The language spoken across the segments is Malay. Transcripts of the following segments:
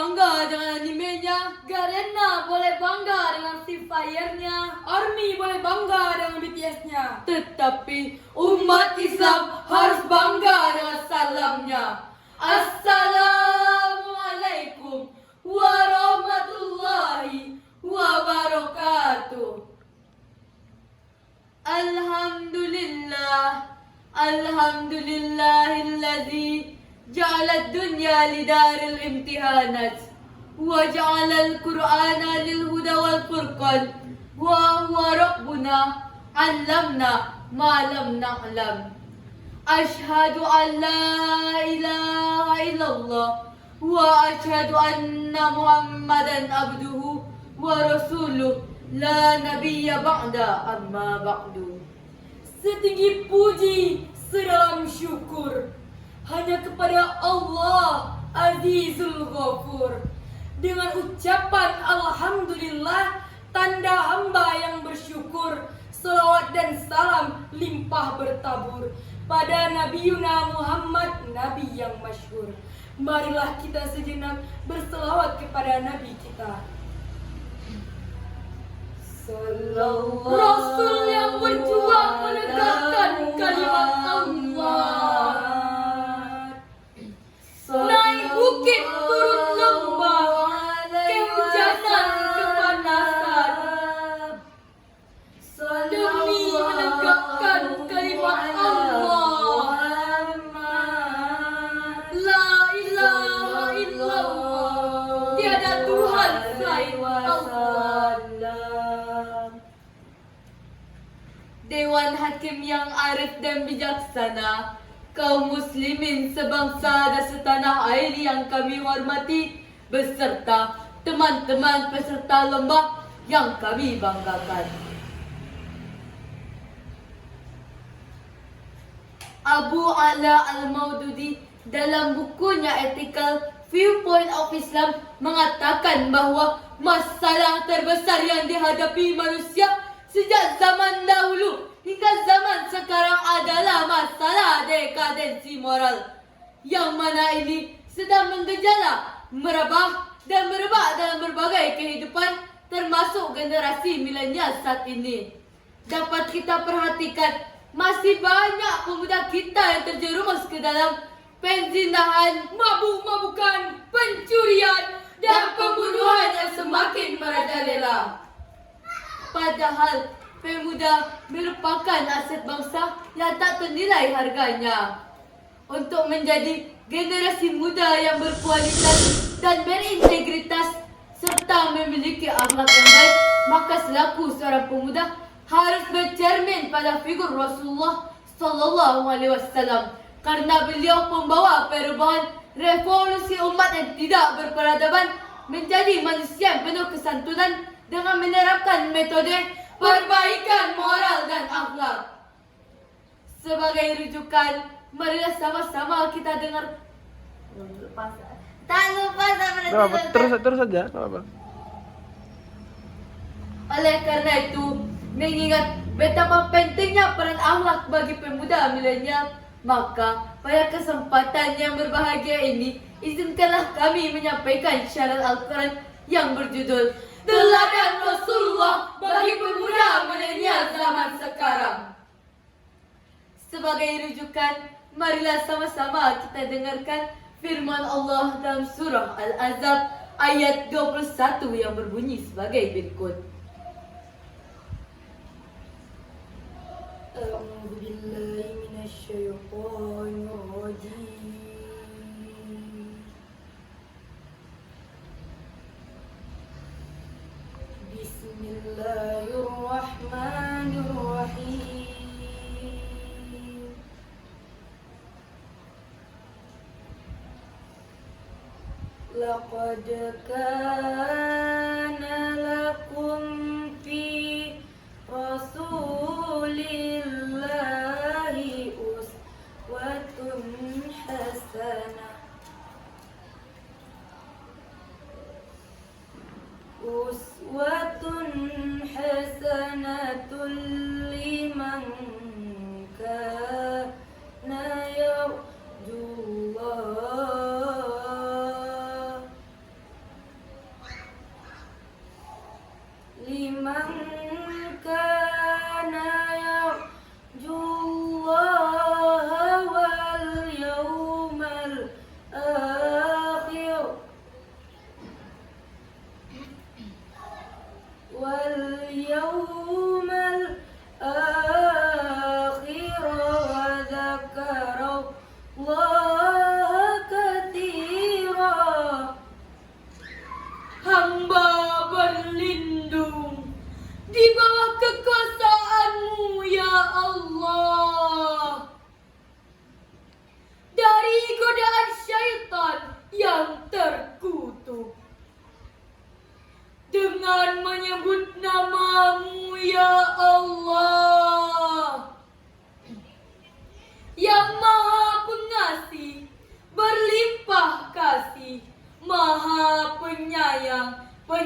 bangga dengan animenya. Garena boleh bangga dengan Free Fire-nya. ARMY boleh bangga dengan BTS-nya. Tetapi umat Islam harus bangga dengan salamnya. Assalamualaikum warahmatullahi wabarakatuh. Alhamdulillahilladzi ja'ala ad-dunya lidaril imtihanat wa ja'ala al-Qur'ana lil huda wal furqan wa huwa rabbuna 'allamna ma lam na'lam. Ashhadu an la ilaha illallah wa ashhadu anna Muhammadan abduhu wa rasuluh la nabiyya ba'da amma ba'du. Setinggi puji sedalam syukur hanya kepada Allah Azizul Ghafur. Dengan ucapan Alhamdulillah, tanda hamba yang bersyukur, selawat dan salam limpah bertabur pada Nabiuna Muhammad, Nabi yang masyhur. Marilah kita sejenak berselawat kepada Nabi kita. Rasul yang berjuang menegakkan kalimat Allah. Naik bukit turun lembah, kehujanan kepanasan, demi menegakkan kalimat Allah. La ilaha illallah, tiada Tuhan selain Allah. Dewan Hakim yang arif dan bijaksana, kaum muslimin sebangsa dan setanah air yang kami hormati, beserta teman-teman peserta lomba yang kami banggakan. Abu Ala Al-Maududi dalam bukunya Ethical Viewpoint of Islam mengatakan bahwa masalah terbesar yang dihadapi manusia sejak zaman dahulu hingga zaman sekarang adalah masalah dekadensi moral, yang mana ini sedang menggejala, merebah dan merebak dalam berbagai kehidupan, termasuk generasi milenial saat ini. Dapat kita perhatikan, masih banyak pemuda kita yang terjerumus ke dalam penzinahan, mabuk-mabukan, pencurian, dan pembunuhan yang semakin merajalela. Padahal pemuda merupakan aset bangsa yang tak ternilai harganya. Untuk menjadi generasi muda yang berkualitas dan berintegritas serta memiliki akhlak yang baik, maka selaku seorang pemuda harus bercermin pada figur Rasulullah Sallallahu Alaihi Wasallam, karena beliau pembawa perubahan revolusi umat yang tidak berperadaban menjadi manusia yang penuh kesantunan dengan menerapkan metode perbaikan moral dan akhlak. Sebagai rujukan, marilah sama-sama kita dengar. Tak lupa sama Terus saja, tak apa. Oleh karena itu, mengingat betapa pentingnya peran akhlak bagi pemuda milenial, maka pada kesempatan yang berbahagia ini, izinkanlah kami menyampaikan syarat Al-Quran yang berjudul Teladan Rasulullah bagi pemuda milenial zaman sekarang. Sebagai rujukan, marilah sama-sama kita dengarkan firman Allah dalam surah Al-Ahzab ayat 21 yang berbunyi sebagai berikut. A'udzu billahi minasyaitonir rajim. Bismillahirrahmanirrahim. Laqad kana lakum fi Rasulillahi uswatun hasanah. Uswatun hasanatun liman kana yarjullah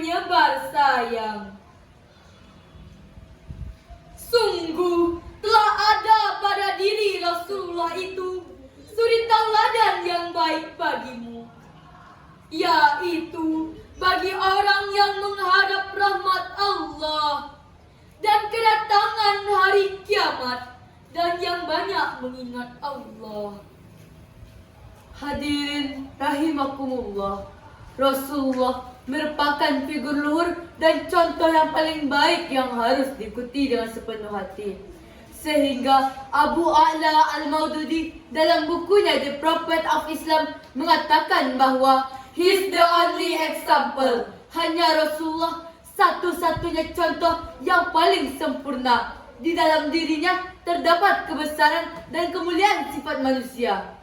menyebar sayang. Sungguh telah ada pada diri Rasulullah itu suri tauladan yang baik bagimu, yaitu bagi orang yang menghadap rahmat Allah dan kedatangan hari kiamat dan yang banyak mengingat Allah. Hadirin rahimakumullah, Rasulullah merupakan figur luhur dan contoh yang paling baik yang harus diikuti dengan sepenuh hati. Sehingga Abu A'la Al-Maududi dalam bukunya The Prophet of Islam mengatakan bahwa he is the only example. Hanya Rasulullah satu-satunya contoh yang paling sempurna. Di dalam dirinya terdapat kebesaran dan kemuliaan sifat manusia.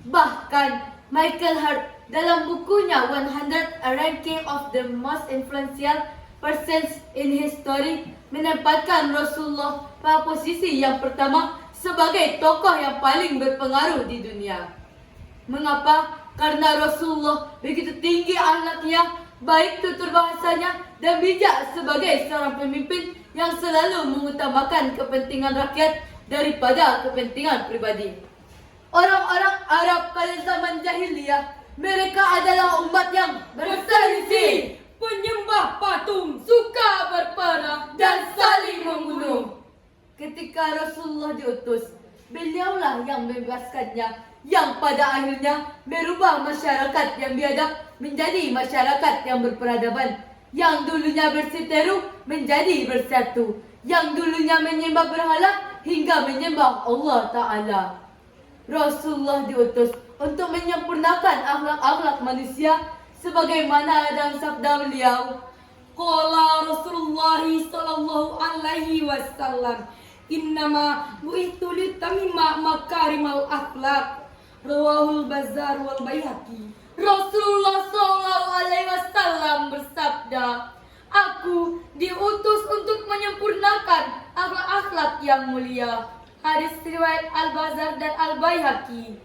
Bahkan Michael Hart dalam bukunya 100 A Ranking of the Most Influential Persons in History menempatkan Rasulullah pada posisi yang pertama sebagai tokoh yang paling berpengaruh di dunia. Mengapa? Karena Rasulullah begitu tinggi akhlaknya, baik tutur bahasanya dan bijak sebagai seorang pemimpin yang selalu mengutamakan kepentingan rakyat daripada kepentingan pribadi. Orang-orang Arab pada zaman jahiliyah, mereka adalah umat yang berselisih, penyembah patung, suka berperang dan saling membunuh. Ketika Rasulullah diutus, beliaulah yang membebaskannya, yang pada akhirnya merubah masyarakat yang biadab menjadi masyarakat yang berperadaban, yang dulunya berseteru menjadi bersatu, yang dulunya menyembah berhala hingga menyembah Allah Ta'ala. Rasulullah diutus untuk menyempurnakan akhlak-akhlak manusia sebagaimana dalam sabda beliau, qala Rasulullah sallallahu alaihi wasallam, innama bu'ithu litamimma makarimal akhlak, rawahul Bazzar wal Baihaqi. Rasulullah sallallahu alaihi wasallam bersabda, aku diutus untuk menyempurnakan akhlak-akhlak yang mulia. Hadis riwayat Al-Bazzar dan Al-Baihaqi.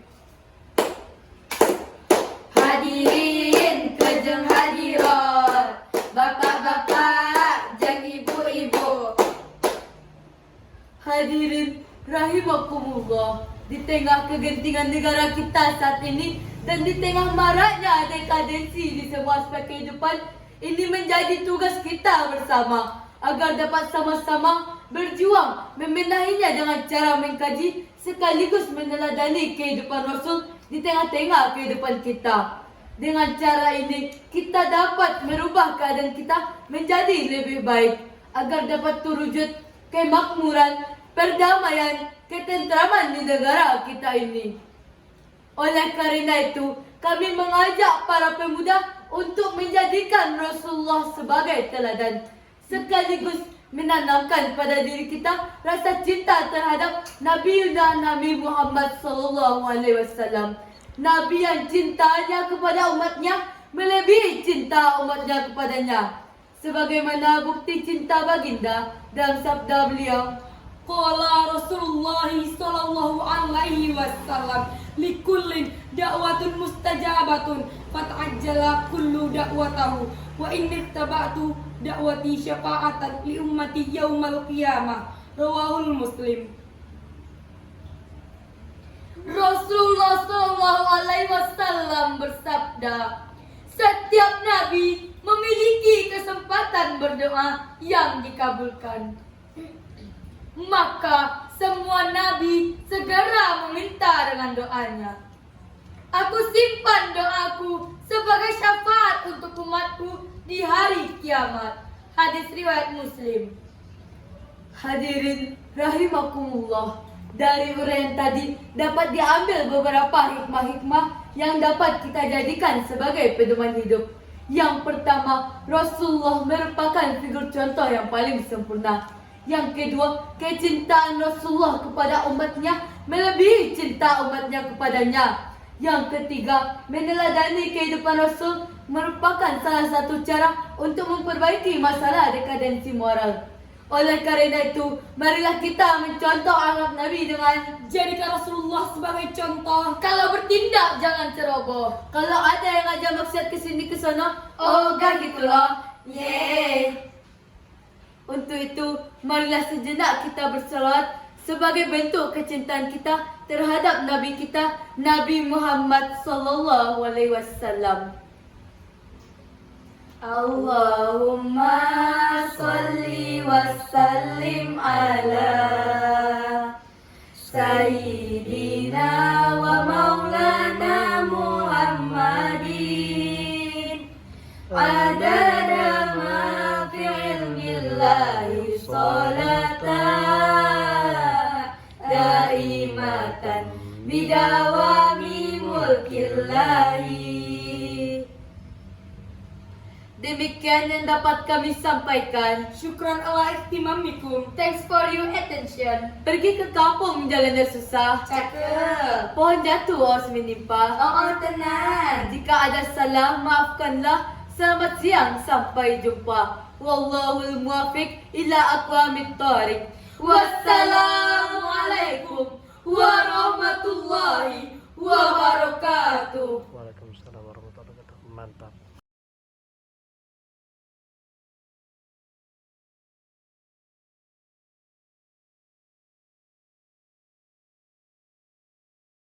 Hadirin kejeng hadirat, bapak-bapak dan ibu-ibu. Hadirin rahimakumullah, di tengah kegentingan negara kita saat ini dan di tengah maraknya dekadensi di semua aspek kehidupan, ini menjadi tugas kita bersama agar dapat sama-sama berjuang membenahinya dengan cara mengkaji sekaligus meneladani kehidupan Rasul di tengah-tengah kehidupan kita. Dengan cara ini kita dapat merubah keadaan kita menjadi lebih baik agar dapat terwujud kemakmuran, perdamaian, ketentraman di negara kita ini. Oleh karena itu, kami mengajak para pemuda untuk menjadikan Rasulullah sebagai teladan, sekaligus menanamkan pada diri kita rasa cinta terhadap Nabi Muhammad SAW. Nabi yang cintanya kepada umatnya melebihi cinta umatnya kepadanya. Sebagaimana bukti cinta baginda dalam sabda beliau, qala Rasulullah sallallahu alaihi wasallam, likullin da'watun mustajabatun fata'ajjala kullu da'watahu wa inni tabatu da'wati syafa'atan li ummati yaumal qiyamah, rawahul Muslim. Rasulullah sallallahu alaihi wasallam bersabda, setiap nabi memiliki kesempatan berdoa yang dikabulkan. Maka semua nabi segera meminta dengan doanya. Aku simpan doaku sebagai syafaat untuk umatku di hari kiamat. Hadis riwayat Muslim. Hadirin rahimakumullah, dari uraian tadi dapat diambil beberapa hikmah-hikmah yang dapat kita jadikan sebagai pedoman hidup. Yang pertama, Rasulullah merupakan figur contoh yang paling sempurna. Yang kedua, kecintaan Rasulullah kepada umatnya melebihi cinta umatnya kepadanya. Yang ketiga, meneladani kehidupan Rasul merupakan salah satu cara untuk memperbaiki masalah dekadensi moral. Oleh karena itu, marilah kita mencontoh akhlak Nabi dengan jadikan Rasulullah sebagai contoh. Kalau bertindak jangan ceroboh. Kalau ada yang ngajak maksiat kesini kesana, oh gak gitulah. Yeay. Untuk itu, marilah sejenak kita bersolat sebagai bentuk kecintaan kita terhadap Nabi kita, Nabi Muhammad sallallahu alaihi wasallam. Allahumma sholli wa sallim ala Sayyidina wa maulana Muhammadin adada ma fi ilmillahi salatan daimatan bidawami mulkillahi. Demikian yang dapat kami sampaikan. Syukran ala ihtimamikum. Thanks for your attention. Pergi ke kampung jalan yang susah. Cakep. Pohon jatuh harus menimpa. Tenang. Jika ada salah, maafkanlah. Selamat siang, sampai jumpa. Wallahul muwafiq ila aqwamit thariq. Wassalamualaikum warahmatullahi wabarakatuh. Waalaikumsalam warahmatullahi wabarakatuh. Mantap.